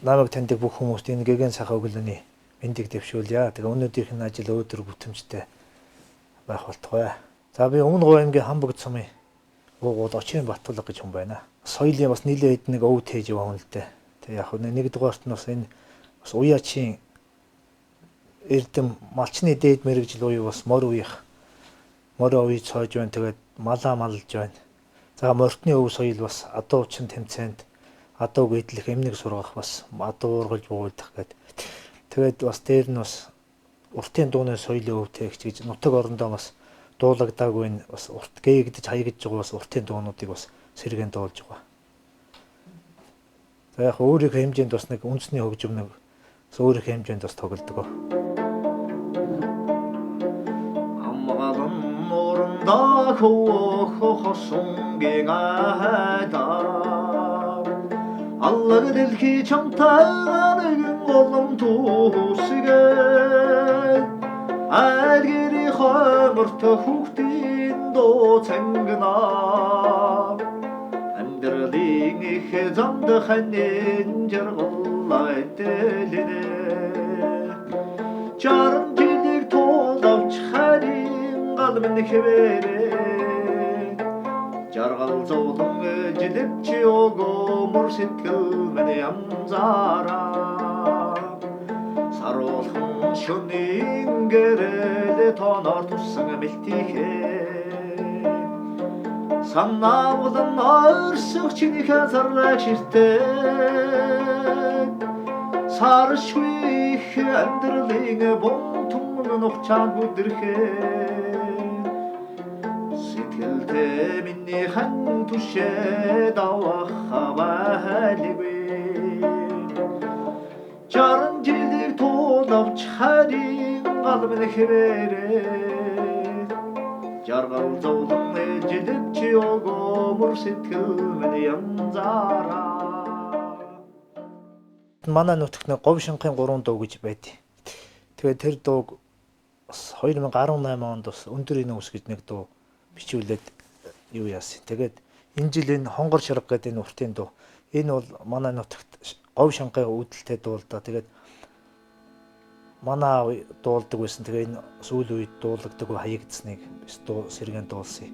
намайг таньдаг бүх хүмүүст энэ гэгэн сайхан өглөөний мэндийг дэвшүүлье. Тэгээ өнөөдрийнх нь ажил өөдрөг бүтэмжтэй байх болтугай. За би Өмнө Говь аймгийн Хамбогд сумын уугуул Очин Баттулга гэж хүн байна. Соёлын бас нэлээд нэг өв тээж яваа хүн л дээ. Тэгээ яг нэгдүгээрт нь бас энэ бас уяачийн эрдэм малчны дээд мэрэгжил буюу бас мор уяах уй цоож байна. Тэгээд малаа малж байна. За морьтны өв соёл бас адуу учин тэмцээнд адуу гэдлэх эмнэг сургах бас адуу уургалж буулдах гэдэг. Тэгээд бас дээр нь бас уртын дууны соёлын өв тээгч гэж нутаг орондоо бас дуулагдаагүй нь бас урт гээгдэж хаягдж байгаа бас уртын дуунуудыг бас сэргээн дуулж байгаа. За яг өөрийнхөө хэмжээнд бас нэг үндэсний хөгжим нэг өөрийнхөө хэмжээнд бас тоглодог. Амгалан нуранда хосон гинада Аллаг дэлхий чамтаа нэгэн голом тусгээ Айлгэрийн хойморт хүүхдийн дуу цангана Амьдралын их замд ханин жаргалай дэлнэ Чаран жилиг туулавч харин галмын хэвээрээ Жаргал зовлон жилэгч өгөөмөр сэтгэл минь янзаараа Саруулхан шөнийн гэрэл тоноор тусан мэлтихээ Санаавлан орсох чиний хазарлаг ширтээ Саршгүй их амьдралын бонтун нухчаан бүдэрхээ Сэтгэлдээ миний хан түшээ давах хаваалгүй Жаран жилиг туулавч харин галмын хэвээрээ Жаргал зовлон жилэгч өгөөмөр сэтгэл минь янзаараа Манай нутагт нэг Говь Шанхын 3 дуу гэж байдیں۔ Тэгээд тэр дууг 2018 онд бас өндөр энэ ус гэж нэг дуу бичүүлээд юу яасан. Тэгээд энэ жил энэ Хонгор шарга гэдэг энэ уртын дуу. Энэ бол манай нутагт Говь Шанхын үүдэлтэй дуу л да. Тэгээд манай дуулдаг байсан. Тэгээ энэ сүүл үед дуулагддаг хаягдсныг дуу сэргэн дуулсан.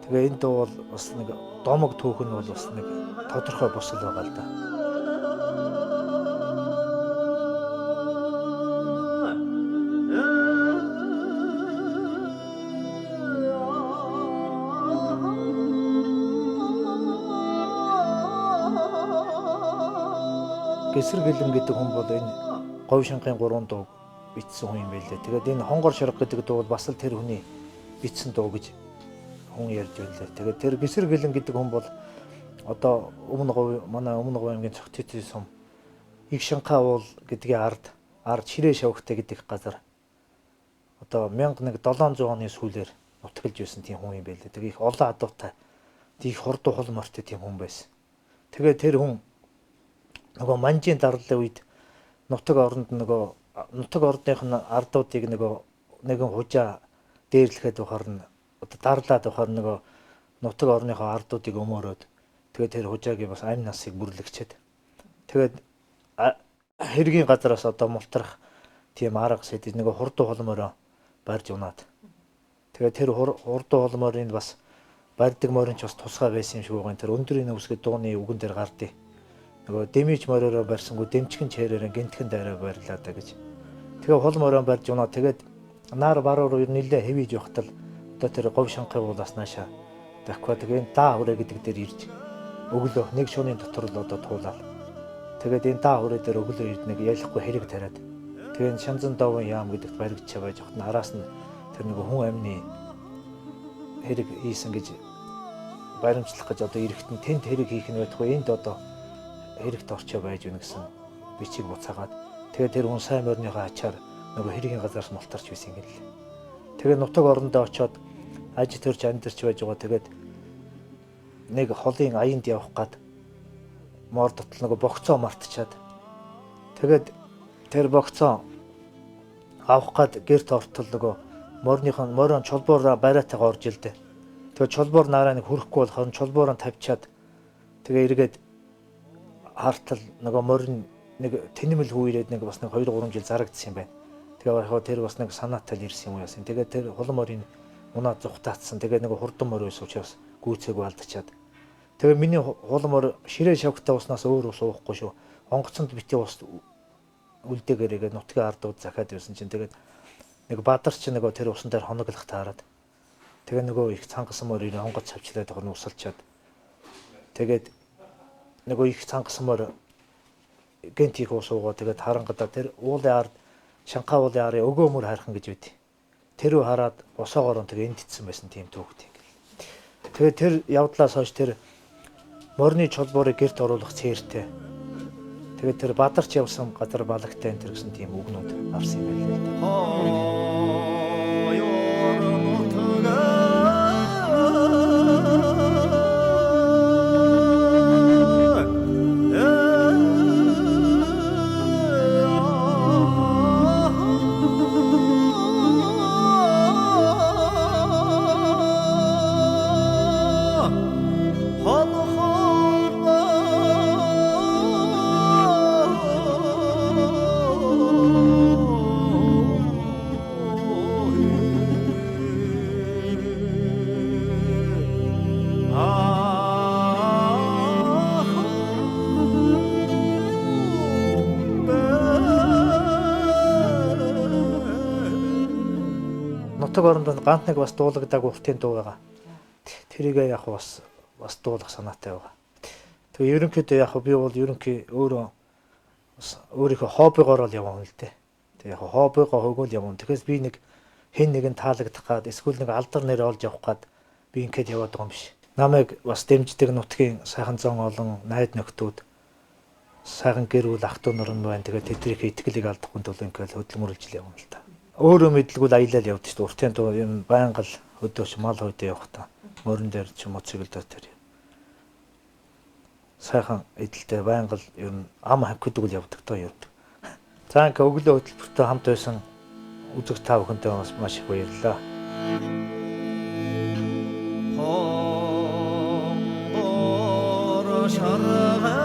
Тэгээ энэ дуу бол бас нэг домог түүх нь бол бас нэг тодорхой босол байгаа л да. Гэсэр гэлэн гэдэг хүн бол энэ Говь Шанхын 3 дуу бичсэн хүн юм байлээ. Тэгээд энэ Хонгор шарга гэдэг дуу бол бас л тэр хүний бичсэн дуу гэж хүн ярьж байлаа. Тэгээд тэр Гэсэр гэлэн гэдэг хүн бол одоо манай Өмнө Говь аймгийн Цогтөтийн сум Иг Шанхаа уул гэдгийн ард Ширээ шавхтай гэдэг газар одоо 1700 оны сүүлээр нутгалж байсан тийм хүн юм байлээ. Тэгээд их олон адуутай их хурд хол морьтой тийм хүн байсан. Тэгээд тэр хүн нөгөө манжийн дарлалын үед нутаг орнд нутаг ордынх нь ардуудыг нэгэн хужаа дээрлэхэд бахаар нь одоо дарлаад бахаар нөгөө нутаг орныхоо ардуудыг өмөрөөд тэгээд тэр хужаагийн бас амь насыг бүрлэгчээд тэгээд хэргийн газараас одоо мултрах тийм арга сэдв нөгөө хурдуу холмороо барьж унаад тэгээд тэр хурдуу холморын бас барьдаг морин ч бас тусгай байсан юм шиг байгаа. Тэр өндөрийн үсгэд дууны үгэн дээр гардыг нөгөө дэмиж мориороо барьсангүй дэмчгэн чээрээр гинтгэн дайраа барилаа да гэж. Тэгээ хол мороо барьж унаа. Тэгээд нар баруур нэлээ хэвиж явахтал одоо тэр Говь Шанхын уулаас нааша дахиад тэгээ даа хүрээ гэдэг дээр ирж өглөө нэг шөнийн дотор л одоо туулаад. Тэгээд энэ даа хүрээ дээр өглөө ирд нэг ялахгүй хэрэг тариад. Тэгээ Шанзан Довын яам гэдэгт баригдчаа байж хат араас нь тэр нэг хүн амны хэрэг хийсэн гэж баримтлах гэж одоо эрэхтэн тэнд хэрэг хийх нь байдгүй энд одоо хэрэгт орчоо байж өгнө гэсэн бичиг буцаагаад тэгээд тэр хүн сайн морьныхоо ачаар нөгөө хэргийн газараас мултарч байсан юм гээл. Тэгээд нутаг орондоо очиод аж төрж амьдарч байж байгаа. Тэгээд нэг холын аянд явах гад мор дотор нөгөө богцоо мартчихад тэгээд тэр богцоо авах гад гэрт ортол нөгөө морин чулбуур бариатайгаа орж илдэ. Тэгээд чулбуур нараа нэг хүрэхгүй болохоор чулбуураа тавьчаад тэгээ эргээд хартал нөгөө морин нэг тэнэмэл хүү ирээд нэг бас нэг 2 3 жил зарагдсан юм байна. Тэгээ яг тэр бас нэг санаатай л ирсэн юм яасан. Тэгээ тэр холон морин унаа зүхтаацсан. Тэгээ нэг хурдан морь байсан учраас гүйцээг алдчихад. Тэгээ миний холон морь ширээ шавхтай уснаас өөр ус уухгүй шүү. Онгоцонд битээ ус үлдээгээрээ нутгийн ардууд захаад байсан чинь тэгээд нэг бадар чи нөгөө тэр усан дээр хоноглох таарад. Тэгээ нөгөө их цангасан морийг онгоц цавчлаад тохор нь усалчаад. Тэгээд нөгөө их цангасан морь гэнтийг уусуугаа тэгээд харангада тэр уулын ард Шанхай уулын арын өгөөмөр хайрхан гэж үт. Тэр үү хараад босоогоор тэгээ эндэтсэн байсан тийм түүхт юм. Тэгээд тэр явдлаас хойш тэр морины чулбуурыг гэрт оруулах цээртэй. Тэгээд тэр бадарч явсан газар балагтай энэ гэсэн тийм үгнүүд гарсан юм байна. Нутаг оронд ганц нэг бас дуулагдаагүй уртын дуу байгаа. Тэрийг яг бас дуулах санаатай байгаа. Тэгээ ерөнхийдөө яг би бол ерөнхий өөрийнхөө хоббигоор л явна л дээ. Тэгээ яг хоббигоо хөгөөл явна. Тэгэхээс би нэг хэн нэгэн таалагдах гад эсвэл нэг алдар нэр олж явах гад би ингээд яваад байгаа юм биш. Намайг бас дэмждэг нутгийн сайхан зон олон найд нөхдүүд сайхан гэр бүл ах トゥ нар нь байна. Тэгээ тэдний итгэлийг алдахгүй тул ингээд хөдөлмөрлж л явна л та. Өөрөө мэдлгүй аялал явдаг шүү дээ. Уртын дуу юм байнга л өдөөч мал хойдоо явах та. Морин дээр ч юм уу цэгэлдээ тэр. Сайхан эдэлтэй байнга л ер нь ам хавьдаг л явдаг тоо явдаг. За ингээ өглөө хөтөлбөртөө хамт байсан үзэг та бүхэнтэй бас маш их баярлалаа. Шарга